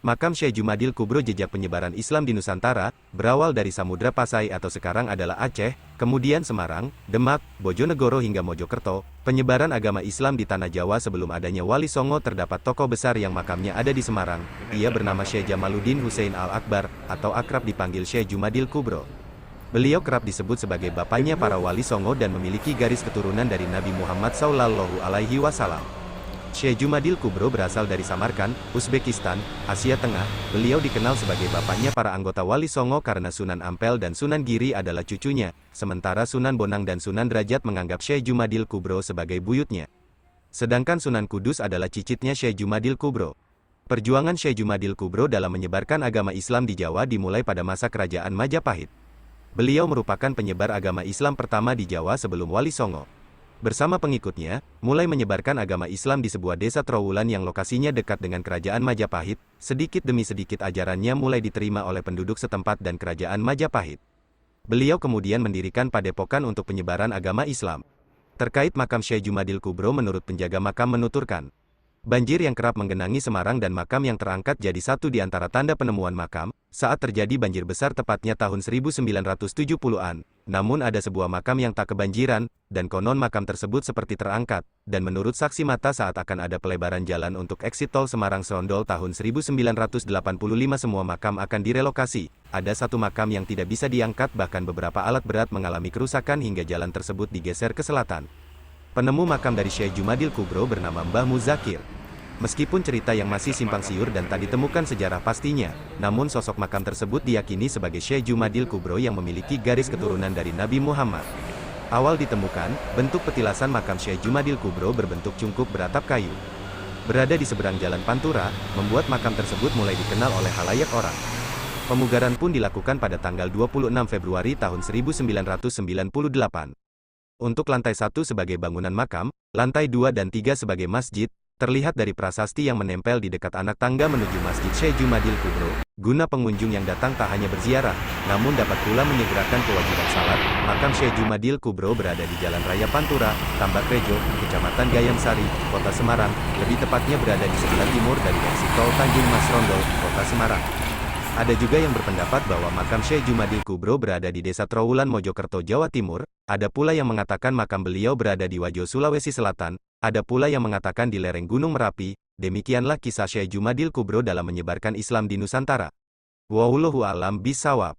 Makam Syekh Jumadil Kubro. Jejak penyebaran Islam di Nusantara, berawal dari Samudra Pasai atau sekarang adalah Aceh, kemudian Semarang, Demak, Bojonegoro hingga Mojokerto. Penyebaran agama Islam di Tanah Jawa sebelum adanya Wali Songo. Terdapat tokoh besar yang makamnya ada di Semarang. Ia bernama Syekh Jamaluddin Hussein Al-Akbar, atau akrab dipanggil Syekh Jumadil Kubro. Beliau kerap disebut sebagai bapaknya para Wali Songo dan memiliki garis keturunan dari Nabi Muhammad SAW. Syekh Jumadil Kubro berasal dari Samarkand, Uzbekistan, Asia Tengah. Beliau dikenal sebagai bapaknya para anggota Wali Songo karena Sunan Ampel dan Sunan Giri adalah cucunya, sementara Sunan Bonang dan Sunan Derajat menganggap Syekh Jumadil Kubro sebagai buyutnya. Sedangkan Sunan Kudus adalah cicitnya Syekh Jumadil Kubro. Perjuangan Syekh Jumadil Kubro dalam menyebarkan agama Islam di Jawa dimulai pada masa kerajaan Majapahit. Beliau merupakan penyebar agama Islam pertama di Jawa sebelum Wali Songo. Bersama pengikutnya, mulai menyebarkan agama Islam di sebuah desa Trowulan yang lokasinya dekat dengan kerajaan Majapahit. Sedikit demi sedikit ajarannya mulai diterima oleh penduduk setempat dan kerajaan Majapahit. Beliau kemudian mendirikan padepokan untuk penyebaran agama Islam. Terkait makam Syekh Jumadil Kubro, menurut penjaga makam menuturkan, banjir yang kerap menggenangi Semarang dan makam yang terangkat jadi satu di antara tanda penemuan makam, saat terjadi banjir besar tepatnya tahun 1970-an. Namun ada sebuah makam yang tak kebanjiran, dan konon makam tersebut seperti terangkat, dan menurut saksi mata saat akan ada pelebaran jalan untuk eksit tol Semarang Serondol tahun 1985 semua makam akan direlokasi. Ada satu makam yang tidak bisa diangkat, bahkan beberapa alat berat mengalami kerusakan hingga jalan tersebut digeser ke selatan. Penemu makam dari Syekh Jumadil Kubro bernama Mbah Muzakir. Meskipun cerita yang masih simpang siur dan tak ditemukan sejarah pastinya, namun sosok makam tersebut diyakini sebagai Syekh Jumadil Kubro yang memiliki garis keturunan dari Nabi Muhammad. Awal ditemukan, bentuk petilasan makam Syekh Jumadil Kubro berbentuk cungkup beratap kayu. Berada di seberang jalan Pantura, membuat makam tersebut mulai dikenal oleh halayak orang. Pemugaran pun dilakukan pada tanggal 26 Februari tahun 1998. Untuk lantai 1 sebagai bangunan makam, lantai 2 dan 3 sebagai masjid, terlihat dari prasasti yang menempel di dekat anak tangga menuju Masjid Syekh Jumadil Kubro, guna pengunjung yang datang tak hanya berziarah, namun dapat pula menyegerakan kewajiban salat. Makam Syekh Jumadil Kubro berada di Jalan Raya Pantura, Tambak Rejo, Kecamatan Gayam Sari, Kota Semarang, lebih tepatnya berada di sebelah timur dari eksit tol Tanjung Mas Rondol, Kota Semarang. Ada juga yang berpendapat bahwa makam Syekh Jumadil Kubro berada di Desa Trowulan, Mojokerto, Jawa Timur. Ada pula yang mengatakan makam beliau berada di Wajo, Sulawesi Selatan. Ada pula yang mengatakan di lereng Gunung Merapi. Demikianlah kisah Syekh Jumadil Kubro dalam menyebarkan Islam di Nusantara. Wallahu a'lam bishawab.